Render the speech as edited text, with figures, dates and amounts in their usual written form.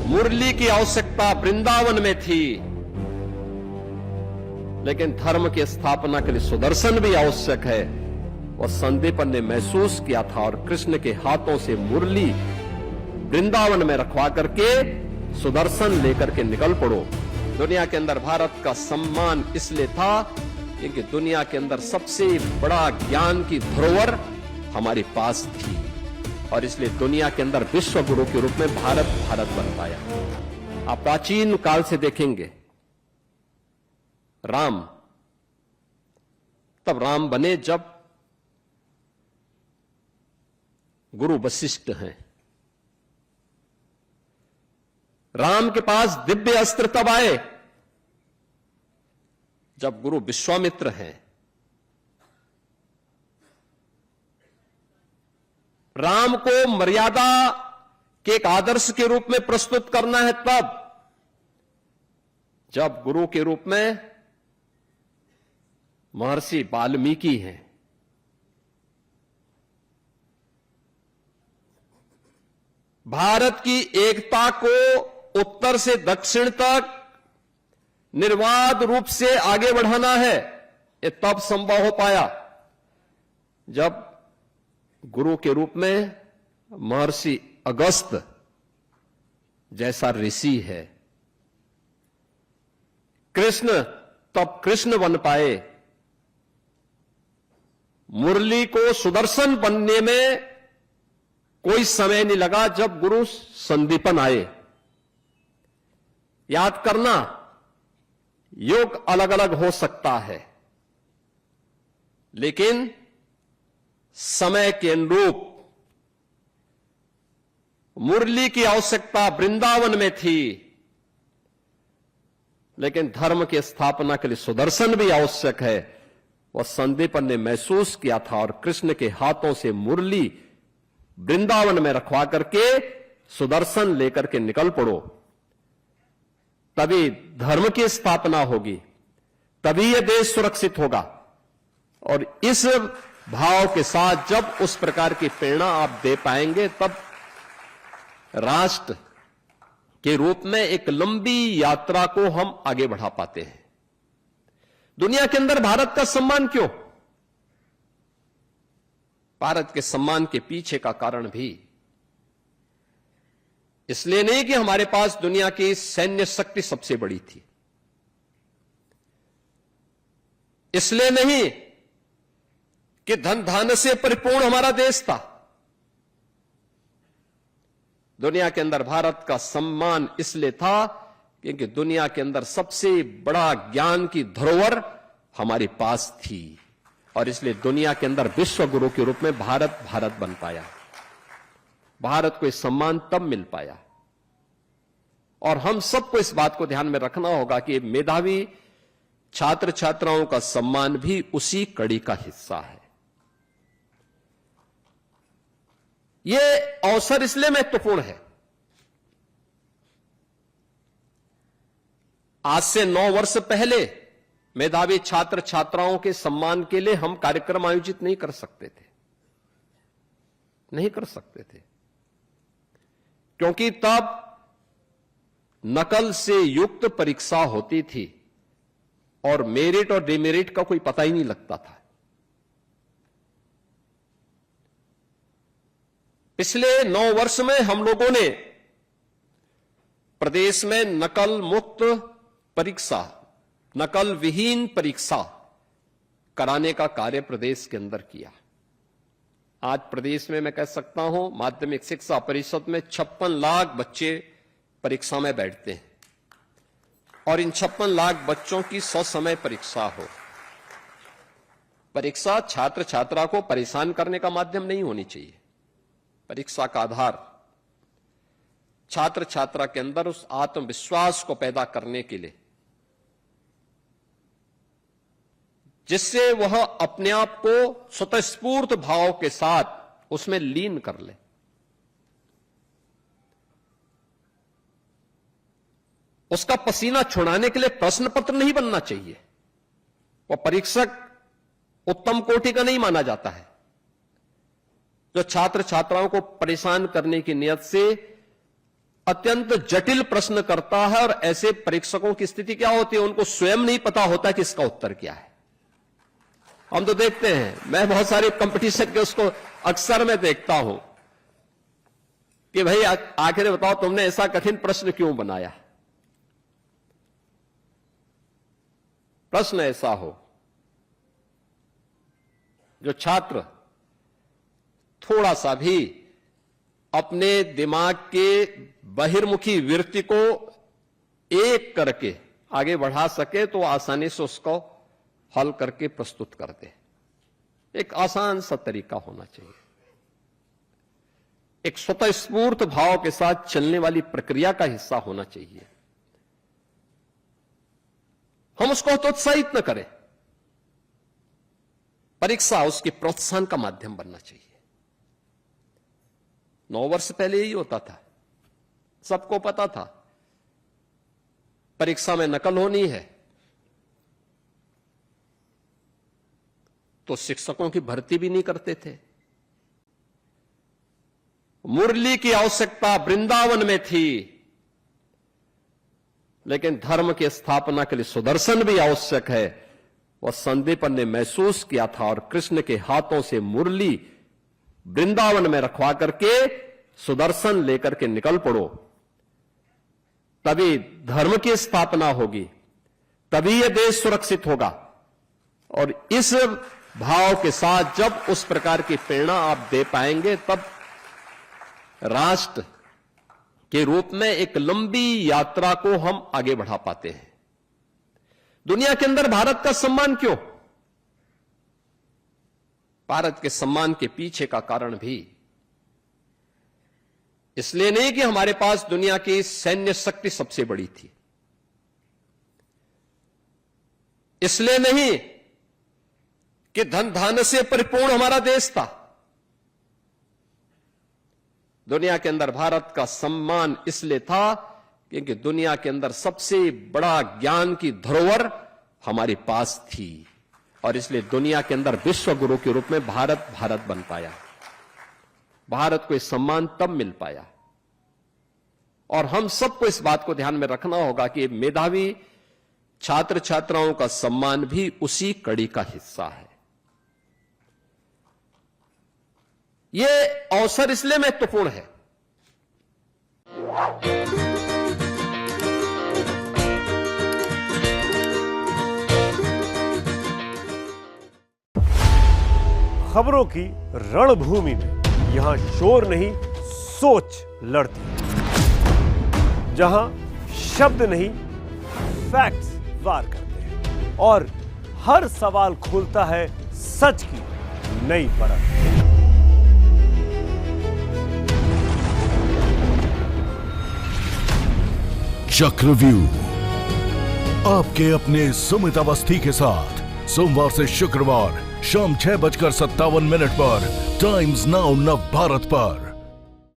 मुरली की आवश्यकता वृंदावन में थी, लेकिन धर्म की स्थापना के लिए सुदर्शन भी आवश्यक है। और संदीपन ने महसूस किया था और कृष्ण के हाथों से मुरली वृंदावन में रखवा करके सुदर्शन लेकर के निकल पड़ो। दुनिया के अंदर भारत का सम्मान इसलिए था क्योंकि दुनिया के अंदर सबसे बड़ा ज्ञान की धरोहर हमारे पास थी, और इसलिए दुनिया के अंदर विश्व गुरु के रूप में भारत बन पाया। आप प्राचीन काल से देखेंगे, राम तब राम बने जब गुरु वशिष्ठ हैं। राम के पास दिव्य अस्त्र तब आए जब गुरु विश्वामित्र हैं। राम को मर्यादा के एक आदर्श के रूप में प्रस्तुत करना है तब जब गुरु के रूप में महर्षि वाल्मीकि हैं। भारत की एकता को उत्तर से दक्षिण तक निर्बाध रूप से आगे बढ़ाना है, ये तब संभव हो पाया जब गुरु के रूप में महर्षि अगस्त जैसा ऋषि है। कृष्ण तब कृष्ण बन पाए। मुरली को सुदर्शन बनने में कोई समय नहीं लगा जब गुरु संदीपन आए। याद करना, युग अलग अलग हो सकता है, लेकिन समय के अनुरूप मुरली की आवश्यकता वृंदावन में थी, लेकिन धर्म की स्थापना के लिए सुदर्शन भी आवश्यक है। वह संदीपन ने महसूस किया था और कृष्ण के हाथों से मुरली वृंदावन में रखवा करके सुदर्शन लेकर के निकल पड़ो। तभी धर्म की स्थापना होगी, तभी यह देश सुरक्षित होगा। और इस भाव के साथ जब उस प्रकार की प्रेरणा आप दे पाएंगे, तब राष्ट्र के रूप में एक लंबी यात्रा को हम आगे बढ़ा पाते हैं। दुनिया के अंदर भारत का सम्मान क्यों? भारत के सम्मान के पीछे का कारण भी इसलिए नहीं कि हमारे पास दुनिया की सैन्य शक्ति सबसे बड़ी थी, इसलिए नहीं कि धन धान्य से परिपूर्ण हमारा देश था। दुनिया के अंदर भारत का सम्मान इसलिए था क्योंकि दुनिया के अंदर सबसे बड़ा ज्ञान की धरोहर हमारे पास थी, और इसलिए दुनिया के अंदर विश्व गुरु के रूप में भारत बन पाया। भारत को इस सम्मान तब मिल पाया। और हम सबको इस बात को ध्यान में रखना होगा कि मेधावी छात्र छात्राओं का सम्मान भी उसी कड़ी का हिस्सा है। यह अवसर इसलिए महत्वपूर्ण है, आज से 9 वर्ष पहले मेधावी छात्र छात्राओं के सम्मान के लिए हम कार्यक्रम आयोजित नहीं कर सकते थे, क्योंकि तब नकल से युक्त परीक्षा होती थी और मेरिट और डिमेरिट का कोई पता ही नहीं लगता था। पिछले 9 वर्ष में हम लोगों ने प्रदेश में नकल मुक्त परीक्षा, नकल विहीन परीक्षा कराने का कार्य प्रदेश के अंदर किया। आज प्रदेश में मैं कह सकता हूं, माध्यमिक शिक्षा परिषद में 56 लाख बच्चे परीक्षा में बैठते हैं, और इन 56 लाख बच्चों की ससमय परीक्षा हो। परीक्षा छात्र छात्रा को परेशान करने का माध्यम नहीं होनी चाहिए। परीक्षा का आधार छात्र छात्रा के अंदर उस आत्मविश्वास को पैदा करने के लिए, जिससे वह अपने आप को स्वतःस्फूर्त भाव के साथ उसमें लीन कर ले। उसका पसीना छुड़ाने के लिए प्रश्न पत्र नहीं बनना चाहिए। वह परीक्षक उत्तम कोटि का नहीं माना जाता है जो छात्र छात्राओं को परेशान करने की नियत से अत्यंत जटिल प्रश्न करता है और ऐसे परीक्षकों की स्थिति क्या होती है, उनको स्वयं नहीं पता होता कि इसका उत्तर क्या है। हम तो देखते हैं, मैं बहुत सारे कंपटीशन के उसको अक्सर मैं देखता हूं कि भाई आखिर बताओ तुमने ऐसा कठिन प्रश्न क्यों बनाया। प्रश्न ऐसा हो जो छात्र थोड़ा सा भी अपने दिमाग के बहिर्मुखी वृत्ति को एक करके आगे बढ़ा सके तो आसानी से उसको हल करके प्रस्तुत कर दे। एक आसान सा तरीका होना चाहिए, एक स्वतःस्फूर्त भाव के साथ चलने वाली प्रक्रिया का हिस्सा होना चाहिए। हम उसको हतोत्साहित न करें, परीक्षा उसके प्रोत्साहन का माध्यम बनना चाहिए। 9 वर्ष पहले यही होता था, सबको पता था परीक्षा में नकल होनी है तो शिक्षकों की भर्ती भी नहीं करते थे। मुरली की आवश्यकता वृंदावन में थी, लेकिन धर्म की स्थापना के लिए सुदर्शन भी आवश्यक है। वह संदीपन ने महसूस किया था और कृष्ण के हाथों से मुरली वृंदावन में रखवा करके सुदर्शन लेकर के निकल पड़ो, तभी धर्म की स्थापना होगी, तभी यह देश सुरक्षित होगा। और इस भाव के साथ जब उस प्रकार की प्रेरणा आप दे पाएंगे, तब राष्ट्र के रूप में एक लंबी यात्रा को हम आगे बढ़ा पाते हैं। दुनिया के अंदर भारत का सम्मान क्यों? भारत के सम्मान के पीछे का कारण भी इसलिए नहीं कि हमारे पास दुनिया की सैन्य शक्ति सबसे बड़ी थी, इसलिए नहीं कि धन धान्य से परिपूर्ण हमारा देश था। दुनिया के अंदर भारत का सम्मान इसलिए था क्योंकि दुनिया के अंदर सबसे बड़ा ज्ञान की धरोहर हमारे पास थी, और इसलिए दुनिया के अंदर विश्व गुरु के रूप में भारत बन पाया। भारत को इस सम्मान तब मिल पाया। और हम सबको इस बात को ध्यान में रखना होगा कि मेधावी छात्र छात्राओं का सम्मान भी उसी कड़ी का हिस्सा है। यह अवसर इसलिए महत्वपूर्ण है खबरों की रणभूमि में यहां शोर नहीं सोच लड़ती है, जहां शब्द नहीं फैक्ट्स वार करते हैं और हर सवाल खोलता है सच की नई परत। चक्रव्यूह आपके अपने सुमित अवस्थी के साथ सोमवार से शुक्रवार शाम 6:57 पर टाइम्स नाउ नव भारत पर।